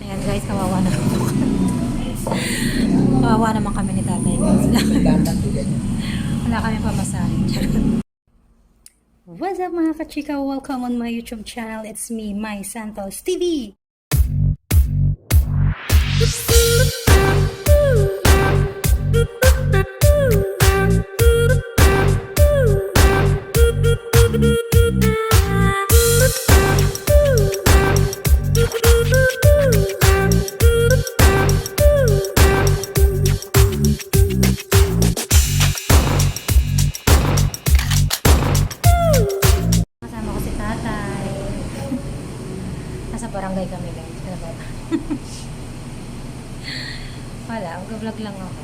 Ayan guys, kawawa na. Kawawa naman kami ni tatay. Wala kami pamasahin. What's up mga kachika? Welcome on my YouTube channel. It's me, My Santos TV. Kasama ko si tatay. Nasa barangay kami guys. Wala, mag-vlog lang ako.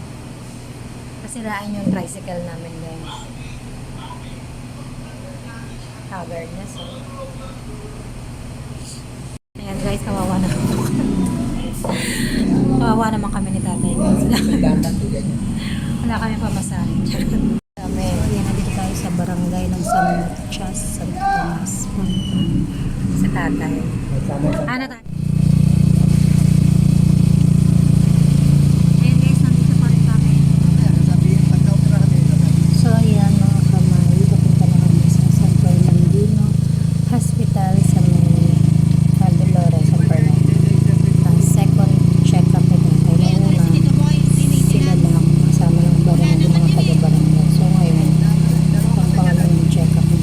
Kasiraan yung tricycle namin guys. Haggard na so. Ayan guys, kawawa na. Kawawa naman kami ni tatay guys. Wala kami pamasahin. Kami, ayan, nandito tayo sa barangay ng San Chas, San Tomas. Sa tatay. Ano tayo? Ayan guys, nandito pa rin kami. So ayan mga kamay, pupunta na kami sa San Fernandino Hospital sa may Dolores, San Fernando. Ang second check-up na tayo. Sila lang kasama ng barangay, yung mga taga-barangay. So ngayon, ang pangalan yung check-up na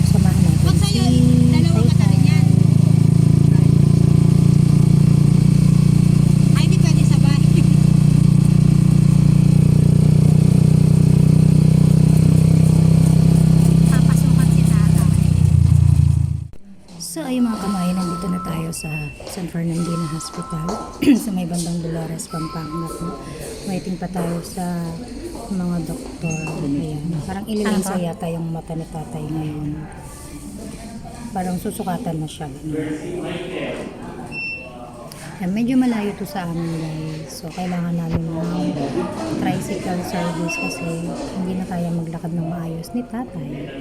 samahan natin si Taytay. So ayun mga kamay, nandito na tayo sa San Fernandino Hospital sa may bandang Dolores, Pampanga po. Waiting pa tayo sa mga doktor. Ayan. Parang ililinsa yata yung mata ni tatay ngayon. Parang susukatan na siya. Ayan, medyo malayo to sa amin guys. So kailangan namin ng tricycle service kasi hindi na kaya maglakad ng maayos ni tatay.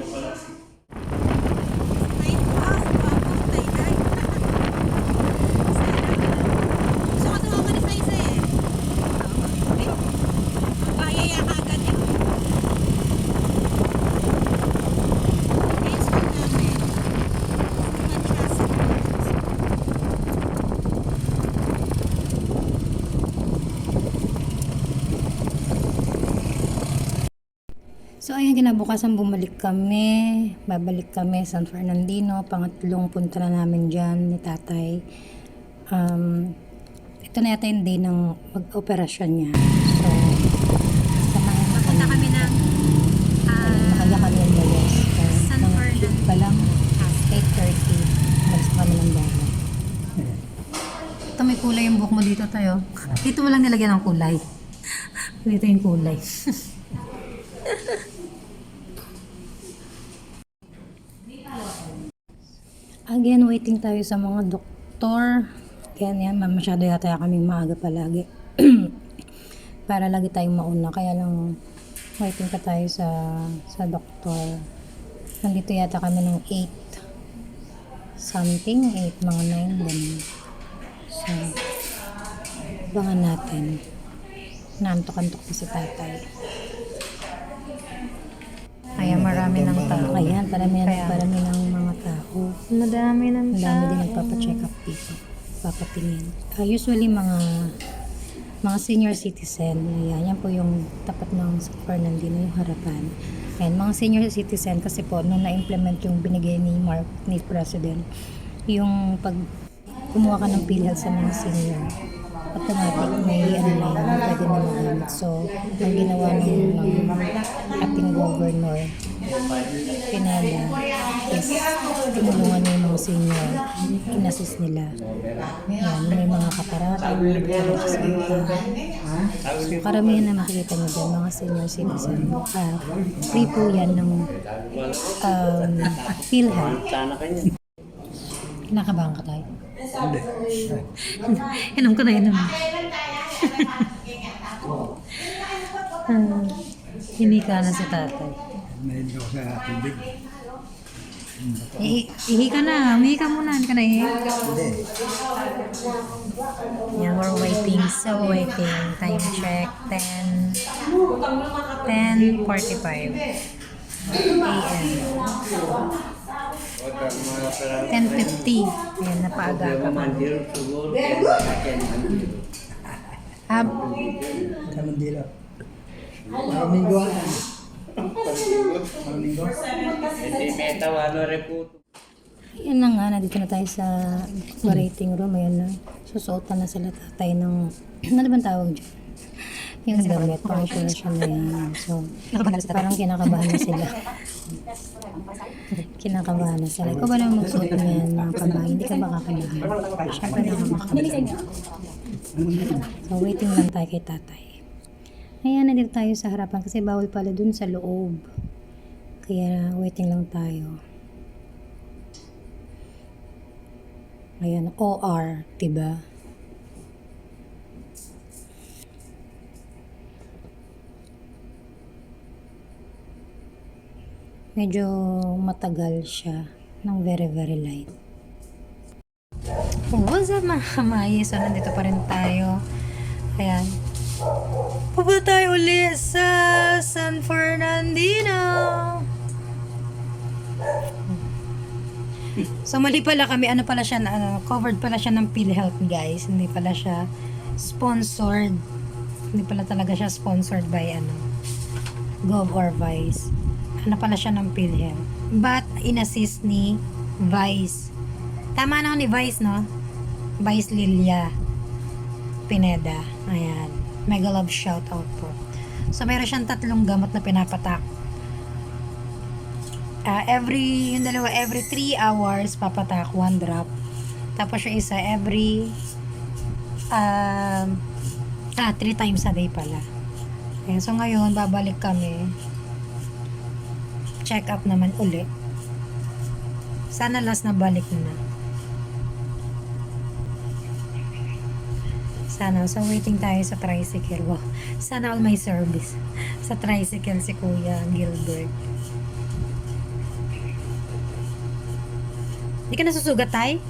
So ayun, kinabukasan babalik kami San Fernandino, pangatlong punta na namin dyan ni tatay. Ito na yata yung day ng mag-operasyon niya. So, samahan na Papunta kami ng makaga kami ng Dolores. San Fernando. Pa lang, 8:30, malis kami ng bahay. Ito may kulay yung buhok mo dito tayo. Dito mo lang nilagyan ng kulay. Dito yung kulay. Again, waiting tayo sa mga doktor. Kaya yan, masyado yata kami maaga palagi. Para lagi tayong mauna. Kaya lang, waiting pa tayo sa doktor. Nandito yata kami ng 8 something, 8, mga 9, ganun. So, abangan natin. Naantok-antok pa si tatay. Kaya marami ng tao. Ayan, parami ng mga tao. Madami ng Ang dami din nagpapacheck up dito. Papatingin. Usually mga senior citizen. Ayan, yan po yung tapat ng San Fernandino, yung harapan. Ayan, mga senior citizen kasi po, nung na-implement yung binigay ni President, yung pag kumuha ka ng PhilHealth sa mga senior, automatic may pwede na magamit. So, ang ginawa ng ating governor, Pineda, is tinulungan niya yung mga senior, in-assist nila. Yan, may mga kaparata, so, karamihan na makikita niyo dyan, mga senior citizen. Free po yan ng PhilHealth. Kinakabahan ka tayo? Inom ko na inom. Hindi ka na sa tatay. Nahin ko sa tubig. Ihi ka na. Umihi ka muna. Hindi ka na ihi. Hindi. Yeah, we're waiting. So waiting. Time check. 10:45 a.m. 10:50. Ayan, napaaga ka pa. Kamandila. Maraminggo. Maraminggo. Yan na nga, nandito na tayo sa waiting room. Ayan na. Susuotan na sila tatay ng, ano ba tawag dyan? Yung damit, parang siya na yan. So, parang kinakabahan na sila. Kinakabahan na sila. Ikaw ba naman magsuot niyan mga kamay? Hindi ka ba kakabahan? Siyempre nakakabahan. So, waiting lang tayo kay tatay. Ayan, nandito tayo sa harapan kasi bawal pala dun sa loob. Kaya waiting lang tayo. Ayan, OR, diba? Medyo matagal siya ng very light. What's up mga kamay? So, nandito pa rin tayo. Ayan. Pupunta tayo ulit sa San Fernandino. So, mali pala kami. Ano pala siya, covered pala siya ng PhilHealth, guys. Hindi pala siya sponsored. Hindi pala talaga siya sponsored by Gov or Vice. Ano pala siya ng PhilHealth. But, in-assist ni Vice. Tama na ni Vice, no? Vice Lilia Pineda. Ayan. Mega love shoutout po. So, meron siyang 3 gamot na pinapatak. Every 3 hours, papatak 1 drop. Tapos yung isa, every 3 times a day pala. Okay, so, ngayon, babalik kami. Check up naman ulit. Sana last na balik na. Sana. So, waiting tayo sa tricycle. Wow. Sana all my service. Sa tricycle si Kuya Gilbert. Hindi ka nasusugat, tay?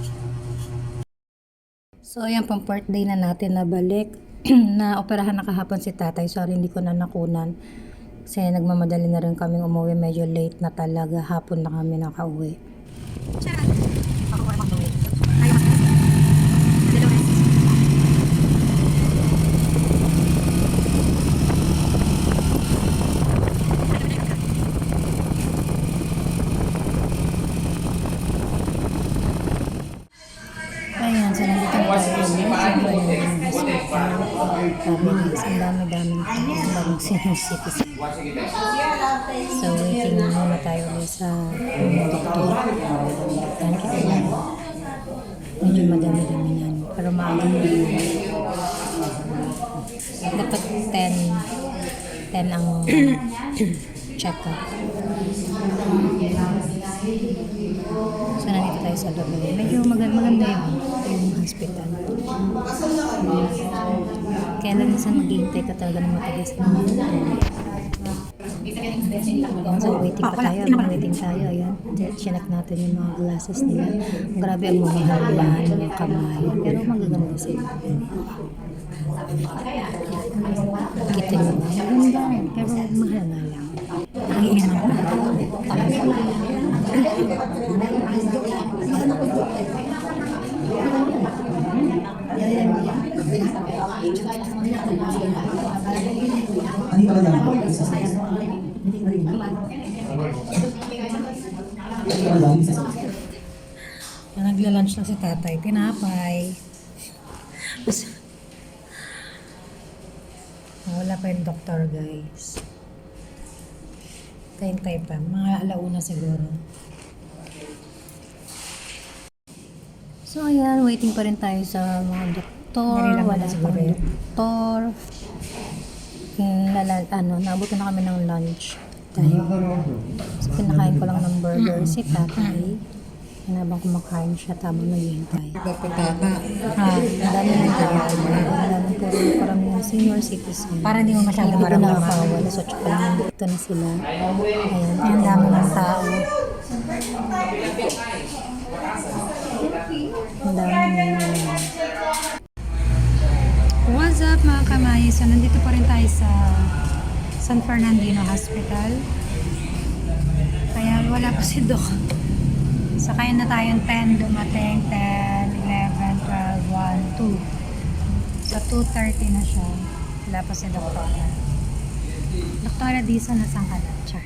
So, ayan pang birthday na natin na balik. Na operahan na kahapon si tatay. Sorry, hindi ko na nakunan. Kasi nagmamadali na rin kaming umuwi. Medyo late na talaga. Hapon na kami nakauwi. Ayan, so nandito na tayo ulit. Ang dami-daming senior citizen. So, waiting muna tayo ulit sa doktor. Yan, kita lang. Medyo madami-dami na. Pero maaga na yun. Dapat 10 ang check-up. So, nandito tayo sa loob. Medyo maganda yung hospital. Kaya lang minsan maghihintay ka talaga ng matagal sa mga so, waiting pa tayo. Waiting tayo. Ayan. Chinek natin yung mga glasses nila. Grabe ang mamahalaan ng kamay. Pero magaganda sila. Kita nyo ba? Maganda. Pero mahal nga lang. Ang iinang pa. Nagla-lunch na si tatay. Tinapay. Wala pa yung doktor, guys. Tayo pa. Mga alauna siguro. So, ayan. Waiting pa rin tayo sa mga doktor. Wala siguro yung doktor. Naabutan na kami ng lunch. So, pinakain ko lang ng burger si tatay. Habang kumakain siya, tamang naghihintay. Ang dami ng tao. Ang dami po rin karamihan senior citizen. Para hindi mo masyado maramdaman. So, tsaka lang dito na sila. Ayan, ang dami ng tao. Ang dami. What's up mga kamay? So nandito pa rin tayo sa San Fernandino Hospital. Kaya wala pa si Doc. Sakay na tayong 10 dumating. 10, 11, 12, 1, 2. Sa 2:30 na siya. Wala pa si Doktora. Doktora Disa, nasaan ka na? Char.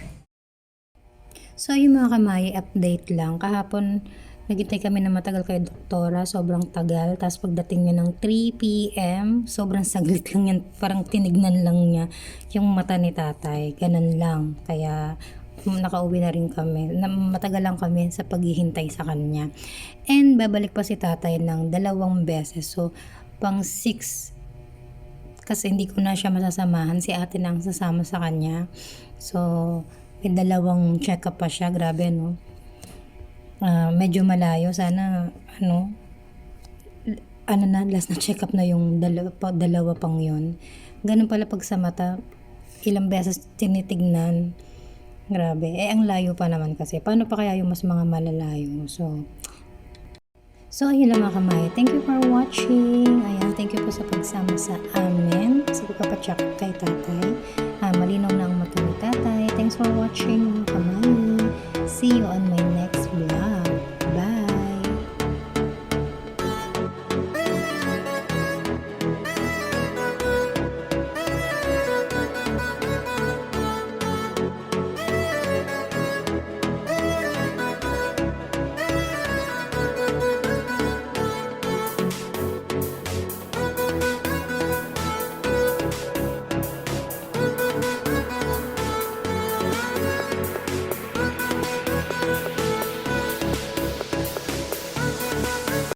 So yung mga kamay, update lang. Kahapon, naghintay kami na matagal kay Doktora. Sobrang tagal. Tapos pagdating niya ng 3 p.m., sobrang saglit lang yan. Parang tinignan lang niya yung mata ni tatay. Ganun lang. Kaya nakauwi na rin kami. Matagal lang kami sa paghihintay sa kanya. And babalik pa si tatay ng 2 beses. So, pang 6 kasi hindi ko na siya masasamahan. Si ate na ang sasama sa kanya. So, may 2 check-up pa siya. Grabe, no? Medyo malayo. Sana, last na check-up na yung 2 pang yun. Ganun pala pag sa mata, ilang beses tinitignan. Grabe. Ang layo pa naman kasi. Paano pa kaya yung mas mga malalayo? So, ayun lang mga kamay. Thank you for watching. Ayan, thank you po sa pagsama sa amin. Sa pagpapacheck kay tatay. Malinaw na ang mata ni tatay. Thanks for watching mga kamay. See you on my